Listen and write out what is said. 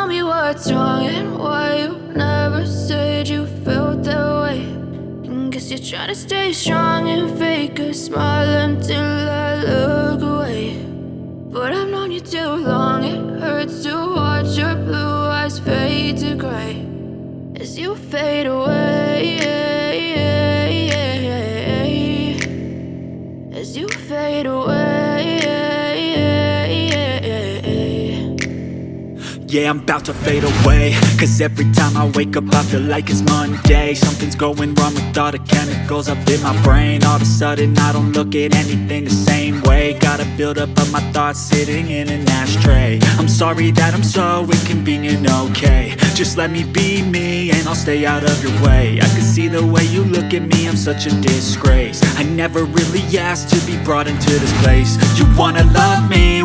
tell me what's wrong and why you never said you felt that way. And guess you're trying to stay strong and fake a smile until I look away. But I've known you too long, it hurts to watch your blue eyes fade to gray as you fade away, as you fade away. Yeah, I'm about to fade away, cause every time I wake up I feel like it's Monday. Something's going wrong with all the chemicals up in my brain. All of a sudden I don't look at anything the same way. Gotta build up of my thoughts sitting in an ashtray. I'm sorry that I'm so inconvenient, okay. Just let me be me and I'll stay out of your way. I can see the way you look at me, I'm such a disgrace. I never really asked to be brought into this place. You wanna love me